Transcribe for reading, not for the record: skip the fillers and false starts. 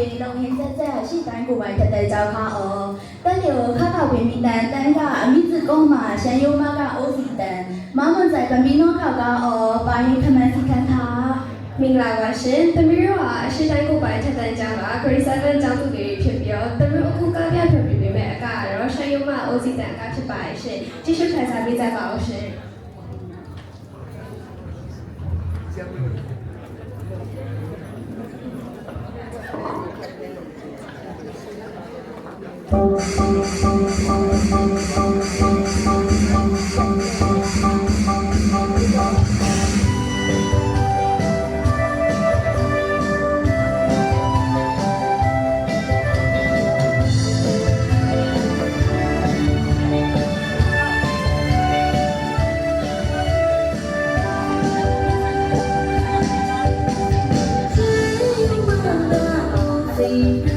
ဝင်လုံဟင်းဆက်ဆက်ရှိတိုင်းကိုပိုင်တဲ့ကြောင့်ခါအော်တက်လျောခါခါဝင်မိတန်တန်းကအမိစကုန်းမှာရှန်ယုံမကအိုးစီတန်မမွန်ဆိုင်ပမီနောခါကအော်ပါရင်ခမန်းစီခန်းခါမင်္ဂလာပါရှင်သမီးတို့ဟာအရှိတိုင်းကိုပိုင်တဲ့ကြောင့်က grade 7ကျောင်းသူတွေဖြစ်ပြီးတော့သမီးတို့အခုကားပြဖြတ်ပြီးပေမဲ့အကကတော့ရှန်ယုံမအိုးစီတန်ကဖြစ်ပါရဲ့ရှင်ကြည့်ရှုခံစားပေးကြပါဦးရှင်See